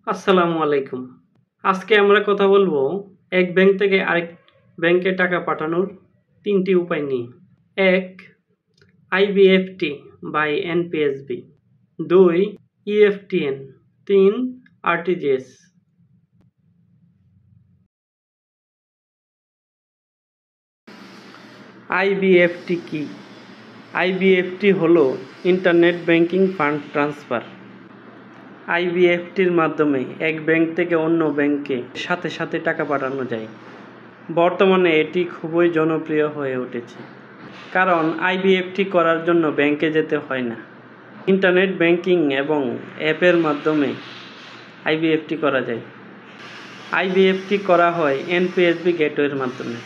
আসসালামু আলাইকুম। আজকে আমরা কথা বলবো এক ব্যাংক থেকে আরেক ব্যাংকে টাকা পাঠানোর ৩টি উপায় নিয়ে। ১. আইবিএফটি বাই এনপিএসবি। ২. ইএফটিএন। ৩. আরটিজিএস। আইবিএফটি কি? আইবিএফটি হলো ইন্টারনেট ব্যাংকিং ফান্ড ট্রান্সফার। আইবিএফটির মাধ্যমে এক ব্যাংক থেকে অন্য ব্যাংকে সাথে সাথে টাকা পাঠানো যায়। বর্তমানে এটি খুবই জনপ্রিয় হয়ে উঠেছে, কারণ আইবিএফটি করার জন্য ব্যাংকে যেতে হয় না। ইন্টারনেট ব্যাংকিং এবং অ্যাপের মাধ্যমে আইবিএফটি করা যায়। আইবিএফটি করা হয় এনপিএসবি গেটওয়ের মাধ্যমে।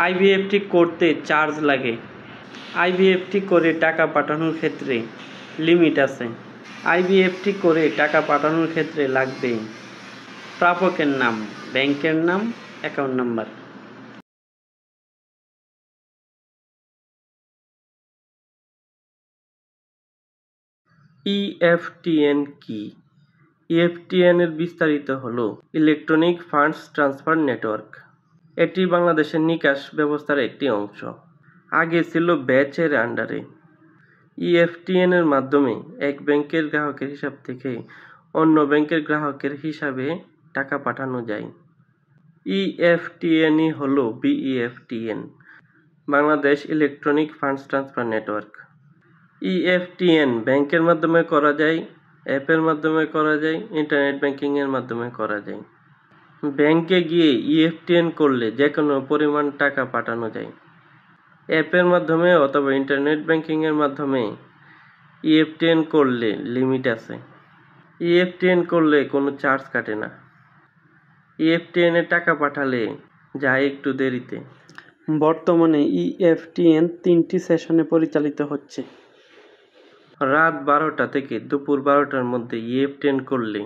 আইবিএফটি করতে চার্জ লাগে। আইবিএফটি করে টাকা পাঠানোর ক্ষেত্রে লিমিট আছে। আইবিএফটি করে টাকা পাঠানোর ক্ষেত্রে লাগবে প্রাপকের নাম, ব্যাংকের নাম, অ্যাকাউন্ট নাম্বার। ইএফটিএন কি? ইএফটিএন এর বিস্তারিত হলো ইলেকট্রনিক ফান্ডস ট্রান্সফার নেটওয়ার্ক। এটি বাংলাদেশের নিকাশ ব্যবস্থার একটি অংশ। আগে ছিল ব্যাচের আন্ডারে। ইএফটিএন এর মাধ্যমে এক ব্যাংকের গ্রাহকের হিসাব থেকে অন্য ব্যাংকের গ্রাহকের হিসাবে টাকা পাঠানো যায়। ইএফটিএনই হলো BEFTN, Bangladesh electronic funds transfer network. EFTN ব্যাংকের মাধ্যমে করা যায়, অ্যাপের মাধ্যমে করা যায়, ইন্টারনেট ব্যাংকিং এর মাধ্যমে করা যায়। ব্যাংকে গিয়ে ইএফটিএন করলে যে কোনো পরিমাণ টাকা পাঠানো যায়। অ্যাপের মাধ্যমে অথবা ইন্টারনেট ব্যাংকিং এর মাধ্যমে ইএফটিএন করলে লিমিট আছে। ইএফটিএন করলে কোনো চার্জ কাটে না। ইএফটিএন এ টাকা পাঠালে যায় একটু দেরিতে। বর্তমানে ইএফটিএন 3টি সেশনে পরিচালিত হচ্ছে। রাত 12টা থেকে দুপুর 12টার মধ্যে ইএফটিএন করলে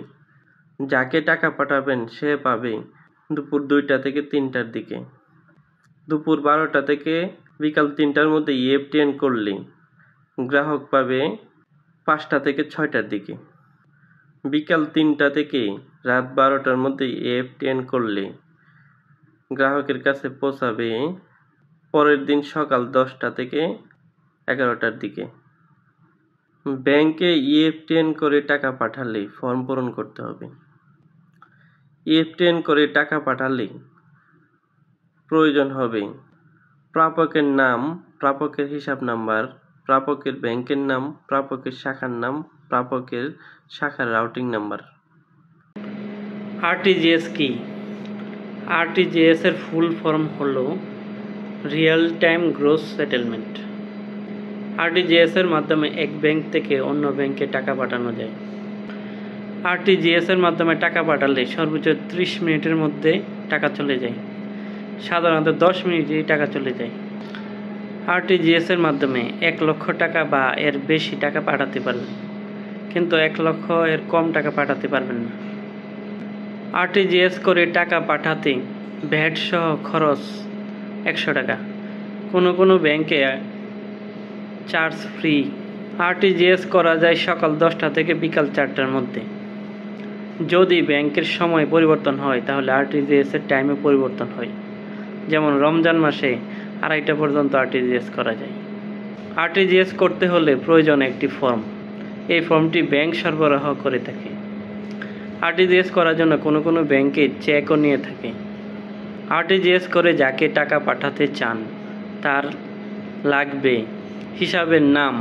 যাকে টাকা পাঠাবেন সে পাবে দুপুর 2টা থেকে 3টার দিকে। দুপুর 12টা থেকে বিকাল 3টার মধ্যে ইএফটিএন করলে গ্রাহক পাবে 5টা থেকে 6টার দিকে। বিকাল 3টা থেকে রাত 12টার মধ্যে ইএফটিএন করলে গ্রাহকের কাছে পৌঁছাবে পরের দিন সকাল 10টা থেকে 11টার দিকে। ব্যাংকে ইএফটিএন করে টাকা পাঠালে ফর্ম পূরণ করতে হবে। ইএফটিএন করে টাকা পাঠালে প্রয়োজন হবে প্রাপকের নাম, প্রাপকের হিসাব নাম্বার, প্রাপকের ব্যাংকের নাম, প্রাপকের শাখার নাম, প্রাপকের শাখার রাউটিং নাম্বার। আরটিজিএস কি? আরটিজিএস এর ফুল ফর্ম হলো real time gross settlement. RTGS এর মাধ্যমে এক ব্যাংক থেকে অন্য ব্যাংকে টাকা পাঠানো যায়। আরটিজিএস এর মাধ্যমে টাকা পাঠালে সর্বোচ্চ 30 মিনিটের মধ্যে টাকা চলে যায়। সাধারণত 10 মিনিটেই টাকা চলে যায়। আরটিজিএস এর মাধ্যমে 1 লক্ষ টাকা বা এর বেশি টাকা পাঠাতে পারবেন, কিন্তু 1 লক্ষ এর কম টাকা পাঠাতে পারবেন না। আরটিজিএস করে টাকা পাঠাতে ভ্যাট সহ খরচ 100 টাকা। কোনো ব্যাংকে চার্জ ফ্রি। আরটিজিএস করা যায় সকাল 10টা থেকে বিকাল 4টার মধ্যে। যদি ব্যাংকের সময় পরিবর্তন হয় তাহলে আরটিজিএস এর টাইমে পরিবর্তন হয়। যেমন রমজান মাসে 2:30 পর্যন্ত আরটিজিএস করা যায়। আরটিজিএস করতে হলে প্রয়োজন একটি ফর্ম। এই ফর্মটি ব্যাংক সরবরাহ করে থাকে। আরটিজিএস করার জন্য কোনো ব্যাংকে চেকও নিয়ে থাকে। আরটিজিএস করে যাকে টাকা পাঠাতে চান তার লাগবে হিসাবের নাম,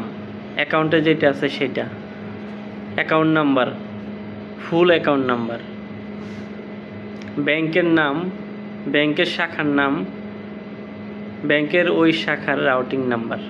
অ্যাকাউন্টে যেটা আছে সেটা, অ্যাকাউন্ট নাম্বার, ফুল অ্যাকাউন্ট নাম্বার, ব্যাংকের নাম, ব্যাংকের শাখার নাম, ব্যাংকের ওই শাখার রাউটিং নাম্বার।